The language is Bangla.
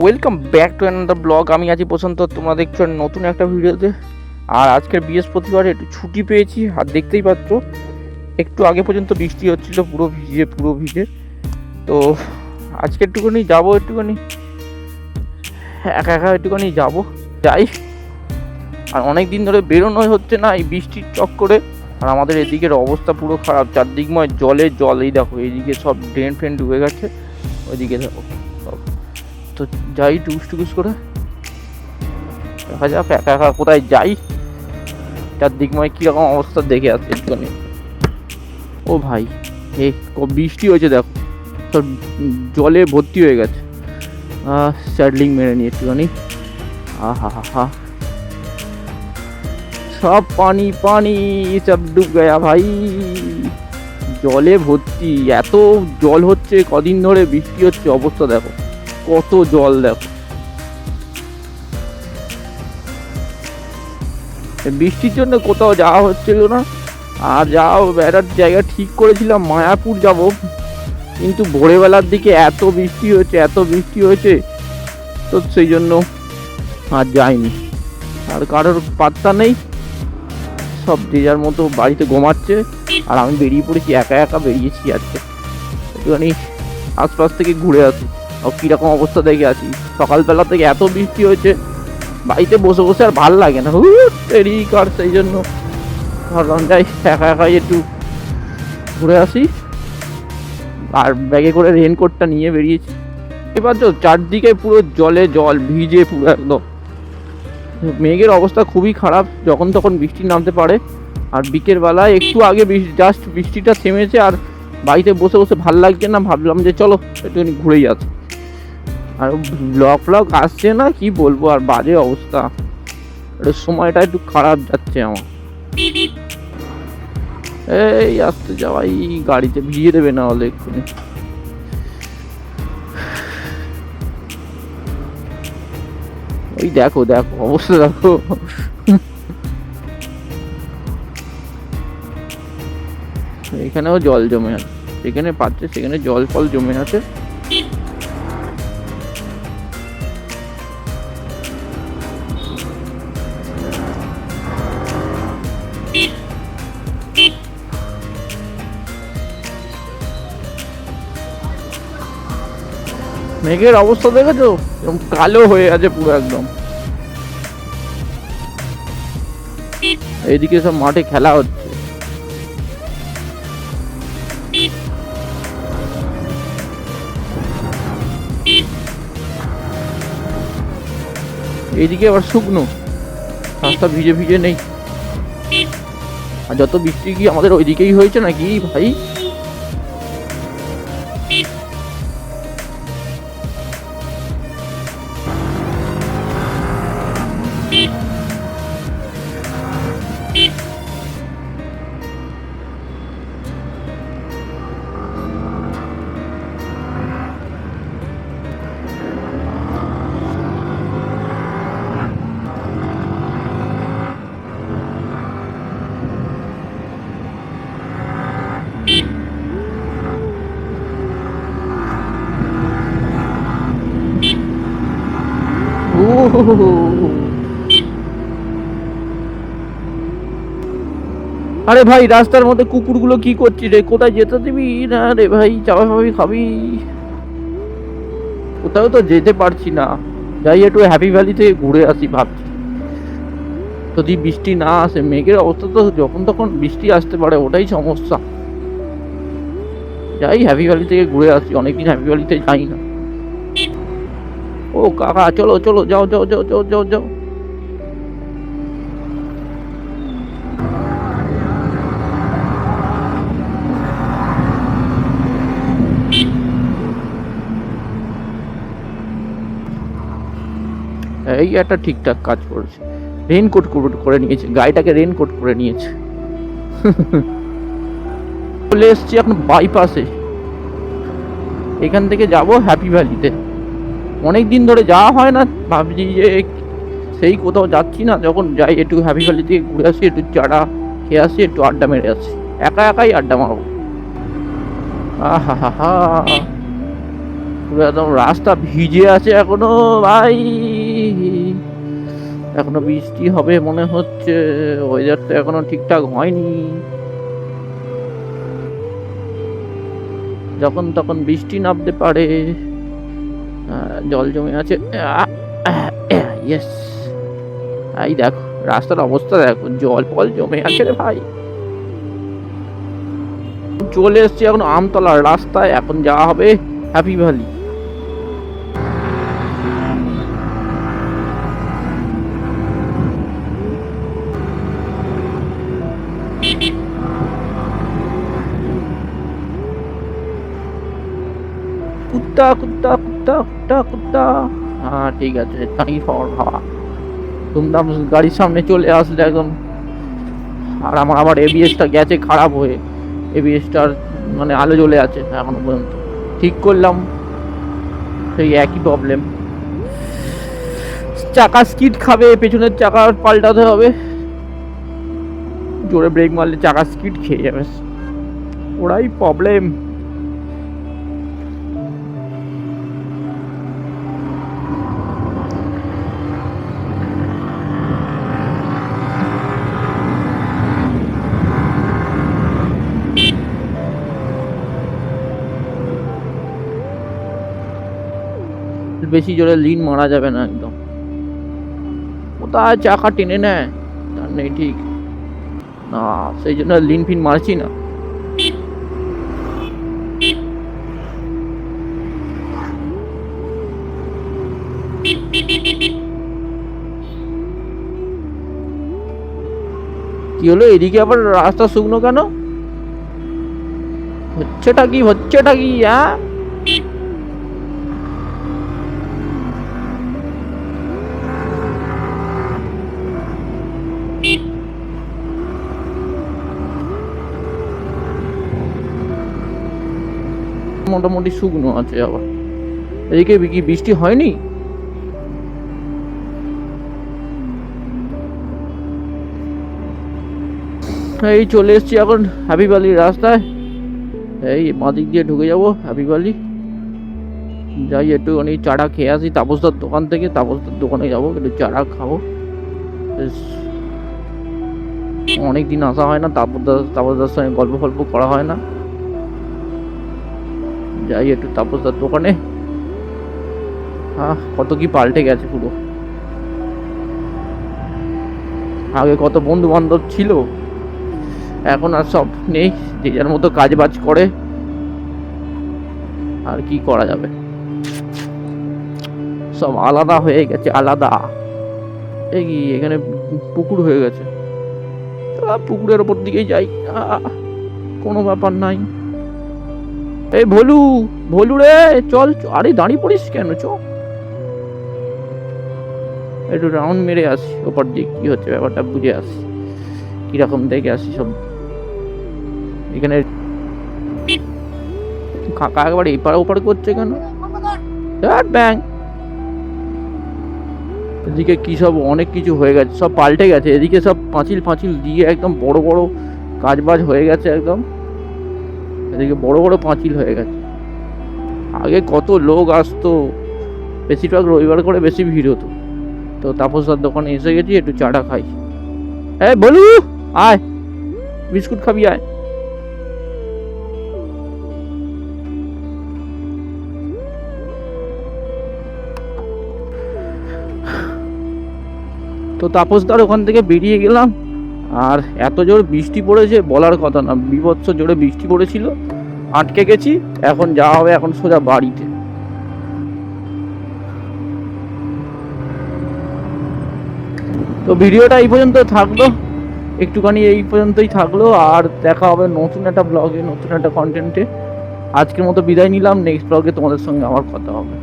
Welcome back to another blog. আমি আছি প্রশান্ত, তোমরা দেখছো নতুন একটা ভিডিওতে। আর আজকের বৃহস্পতিবার একটু ছুটি পেয়েছি, আর দেখতেই পাচ্ছ একটু আগে পর্যন্ত বৃষ্টি হচ্ছিল, পুরো ভিজে। তো আজকে একটুখানি যাবো, একা একটুখানি যাই। আর অনেক দিন ধরে বেরোনো হচ্ছে না এই বৃষ্টির চক্করে। আর আমাদের এদিকের অবস্থা পুরো খারাপ, চারদিকময় জল। এই দেখো এইদিকে সব ড্রেন ফ্রেন ডুবে গেছে, ওইদিকে দেখো সব। তো যাই টুকুস করে, দেখা যাক একা কোথায় যাই, চারদিকময় কিরকম অবস্থা দেখে আসি একটুখানি। ও ভাই, এই বৃষ্টি হয়েছে দেখো, সব জলে ভর্তি হয়ে গেছে। স্যাডলিং মেরে নিয়ে একটুখানি। হা সব পানি সব ডুব গয়া ভাই, জলে ভর্তি। এত জল হচ্ছে কদিন ধরে, বৃষ্টি হচ্ছে, অবস্থা দেখো কত জল দেখো। বৃষ্টির জন্য কোথাও যাওয়া হচ্ছিল না। আর একটা জায়গা ঠিক করেছিলাম, মায়াপুর যাব, কিন্তু ভোরবেলার দিকে এত বৃষ্টি হয়েছে তো সেই জন্য আর যাইনি। আর কারোর পাত্তা নেই, সব যে যার মতো বাড়িতে ঘুমাচ্ছে। আর আমি বেরিয়ে পড়েছি, একা বেরিয়েছি আজকে একটুখানি আশপাশ থেকে ঘুরে আসি। আর কীরকম অবস্থা দেখে আছি, সকালবেলা থেকে এত বৃষ্টি হয়েছে, বাড়িতে বসে আর ভাল লাগে না, সেই জন্য ভাবলাম যাই একাই একটু ঘুরে আসি। আর ব্যাগে করে রেনকোটটা নিয়ে বেরিয়েছি। এবার তো চারদিকে পুরো জল ভিজে পুরো একদম। মেঘের অবস্থা খুবই খারাপ, যখন তখন বৃষ্টি নামতে পারে। আর বিকেলবেলায় একটু আগে জাস্ট বৃষ্টিটা থেমেছে, আর বাড়িতে বসে ভাল লাগছে না, ভাবলাম যে চলো একটুখানি ঘুরেই আসি। আর ব্লগ আসছে না, কি বলবো, আর বাজে অবস্থা, সময়টা একটু খারাপ যাচ্ছে আমার। এই আসতে যাওয়াই, গাড়িতে ভিজিয়ে দেবে না হলে এক্ষুনি। ওই দেখো অবস্থা দেখো, এখানেও জল জমে আছে, যেখানে পাচ্ছে সেখানে জল ফল জমে আছে। মেঘের অবস্থা দেখেছো, কালো হয়ে আছে পুরো একদম। এইদিকে সব মাঠে খেলা হচ্ছে। এইদিকে আবার শুকনো রাস্তা, ভিজে নেই। আর যত বৃষ্টি কি আমাদের ওইদিকেই হয়েছে নাকি ভাই? আরে ভাই, রাস্তার মধ্যে কুকুরগুলো কি করছিস রে? কোথায় যেতে দিবি না রে ভাই? চাপা খাবি? কোথাও তো যেতে পারছি না, যাই একটু হ্যাপি ভ্যালি থেকে ঘুরে আসি ভাবছি। যদি বৃষ্টি না আসে, মেঘের অবস্থা তো যখন তখন বৃষ্টি আসতে পারে, ওটাই সমস্যা। যাই হ্যাপি ভ্যালি থেকে ঘুরে আসি, অনেকদিন হ্যাপি ভ্যালিতে যাই না। ও কাকা, চলো যাও। এই একটা ঠিকঠাক কাজ করেছে, রেনকোট করে নিয়েছে, গাড়িটাকে রেনকোট করে নিয়েছে। চলে এসছি এখন বাইপাসে, এখান থেকে যাব হ্যাপি ভ্যালিতে। অনেক দিন ধরে যাওয়া হয় না, ভাবছি যে সেই কোথাও যাচ্ছি না, যখন যাই একটু হ্যাপি ভ্যালি থেকে ঘুরে আসি, একটু চাটা খেয়ে আসি, একটু আড্ডা মেরে আসি। একাই আড্ডা মারবো। পুরো একদম রাস্তা ভিজে আছে এখনো ভাই, এখনো বৃষ্টি হবে মনে হচ্ছে, ওয়েদারটা এখনো ঠিকঠাক হয়নি, যখন তখন বৃষ্টি নামতে পারে। জল জমে আছে, ইয়েস। এই দেখো রাস্তার অবস্থা দেখো, জল ফল জমে আছে রে ভাই। চলে এসছি এখন আমতলার রাস্তায়, এখন যাওয়া হবে হ্যাপি ভ্যালি। কুত্তা কুত্তা কুত্তা কুত্তা কুত্তা, হ্যাঁ ঠিক আছে, থ্যাংক ইউ ফর হাওয়া। ধুমধাম গাড়ির সামনে চলে আসলে একদম। আর আমার আবার এবিএসটা গেছে খারাপ হয়ে, এবিএসটার মানে আলো জ্বলে আছে এখনো পর্যন্ত, ঠিক করলাম সেই একই প্রবলেম। চাকা স্কিড খাবে, পেছনের চাকা পাল্টাতে হবে, জোরে ব্রেক মারলে চাকা স্কিড খেয়ে যাবে, ওরাই প্রবলেম। বেশি জোরে লিন মারা যাবে না, একদম কোথায় চাকা টেনে নেয় তার নেই ঠিক না, সেই জন্য লিন ফিন মারছি না। কি হলো এদিকে আবার রাস্তা শুকনো কেন? হচ্ছেটা কি হ্যাঁ? মোটামুটি শুকনো আছে আবার, এদিকে কি বৃষ্টি হয়নি? এই চলে এসছি এখন হ্যাপি ভ্যালির রাস্তায়, এই মাদিক দিয়ে ঢুকে যাবো হ্যাপি ভ্যালি। যাই একটুখানি চাটা খেয়ে আসি তাপসদার দোকান থেকে, তাপসদার দোকানে যাবো, একটু চাটা খাবো। অনেকদিন আসা হয় না, তাপসদার সঙ্গে গল্প ফল্প করা হয় না। যাই একটু তাপসদার দোকানে। কত কি পাল্টে গেছে পুরো, আগে কত বন্ধু বান্ধব ছিল, এখন আর সব নেই, যে যার মতো কাজ বাজ করে, আর কি করা যাবে, সব আলাদা হয়ে গেছে, আলাদা। এই এখানে পুকুর হয়ে গেছে, পুকুরের ওপর দিকেই যাই, কোনো ব্যাপার নাই। এই ভোলু রে চল, আরে দাঁড়িয়ে পড়িস কেন, চ একটু রাউন্ড মেরে আসি ওপর দিক, কি হচ্ছে ব্যাপারটা বুঝে আসি, কিরকম দেখে আসি সব। এখানে কাকা একবার এপার ওপার করছে কেন, ব্যাং। এদিকে কি সব অনেক কিছু হয়ে গেছে, সব পাল্টে গেছে, এদিকে সব পাঁচিল দিয়ে একদম বড় বড় কাজ বাজ হয়ে গেছে একদম, এদিকে বড় বড় পাঁচিল হয়ে গেছে। আগে কত লোক আসতো, বেশিরভাগ রবিবার করে বেশি ভিড় হতো। তো তাপসদার দোকানে এসে গেছি, একটু চাটা খাই। বলু আয়, বিস্কুট খাবি আয়। তো তাপসদার ওখান থেকে বেরিয়ে গেলাম, আর এত জোর বৃষ্টি পড়েছে বলার কথা না, বিভৎস জোরে বৃষ্টি পড়েছিল, আটকে গেছি। এখন যাওয়া হবে এখন সোজা বাড়িতে। তো ভিডিওটা এই পর্যন্ত থাকলো, একটুখানি এই পর্যন্তই থাকলো, আর দেখা হবে নতুন একটা ব্লগে, নতুন একটা কন্টেন্টে। আজকের মতো বিদায় নিলাম, নেক্সট ব্লগে তোমাদের সঙ্গে আমার কথা হবে।